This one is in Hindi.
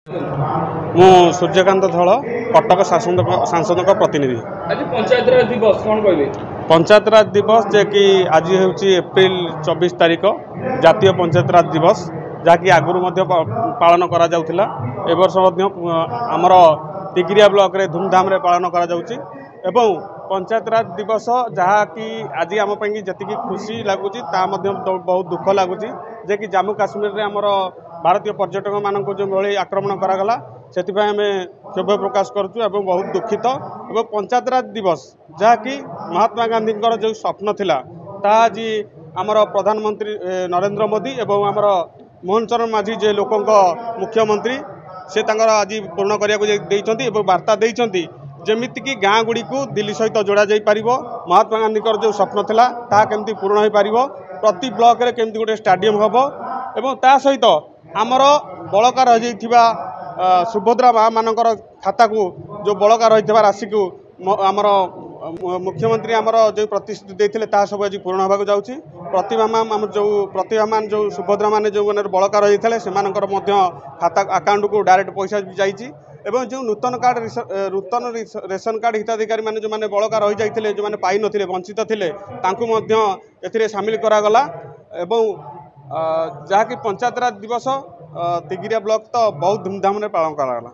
मु सूर्यकांत धल कटक सांसद प्रतिनिधि। आज पंचायतराज दिवस कौन कहबे? पंचायतराज दिवस जे कि आज हूँ एप्रिल 24 तारिख जातीय पंचायतराज दिवस जहाँकि आगुरी पालन करा जाउथिला। ए वर्ष आमर तिगिरिया ब्लॉक रे धूमधाम रे पालन करा जाउची एवं पंचायतराज दिवस जहाँकि आज आम जी खुशी लगुच बहुत दुख लगुच जे कि जम्मू काश्मीर रे आमर भारतीय पर्यटक मानक जो भली आक्रमण करागला से आम क्षोभ प्रकाश करुँ एवं बहुत दुखित एवं पंचायतराज दिवस जहाँकि महात्मा गांधी जो स्वप्न थिला ता आज आमर प्रधानमंत्री नरेंद्र मोदी एवं आमर मोहन चरण माझी जे लोकों मुख्यमंत्री से आज पूर्ण करने वार्ता देइछंती जेमिति कि गाँ गुड़ी को दिल्ली सहित जोड़ा जाई पारिबो। महात्मा गांधी जो स्वप्न थिला ता केमती पूर्ण हो पारिबो, प्रति ब्लॉक रे केमती गोटे स्टाडियम हबो एवं ता सहित आमर बलका रही सुभद्रा माँ मानकर खाता को जो बलका रही राशि को आमर मुख्यमंत्री आमर जो प्रतिश्रुति देते ता सब आज पूर्ण होगा जाऊँगी। प्रतिभामान जो सुभद्रा माने जो मैंने बलका रही से खाता अकाउंट को डायरेक्ट पैसा जाइए एवं जो नूतन रेशन कार्ड हिताधिकारी मैंने जो मैंने बलका रही जाते जो मैंने पाई नथिले वंचित थिले तांकु मध्य एथिरे शामिल करागला एवं जहाँकि पंचायतराज दिवस तिगिरिया ब्लॉक तो बहुत धूमधाम पालन करागला।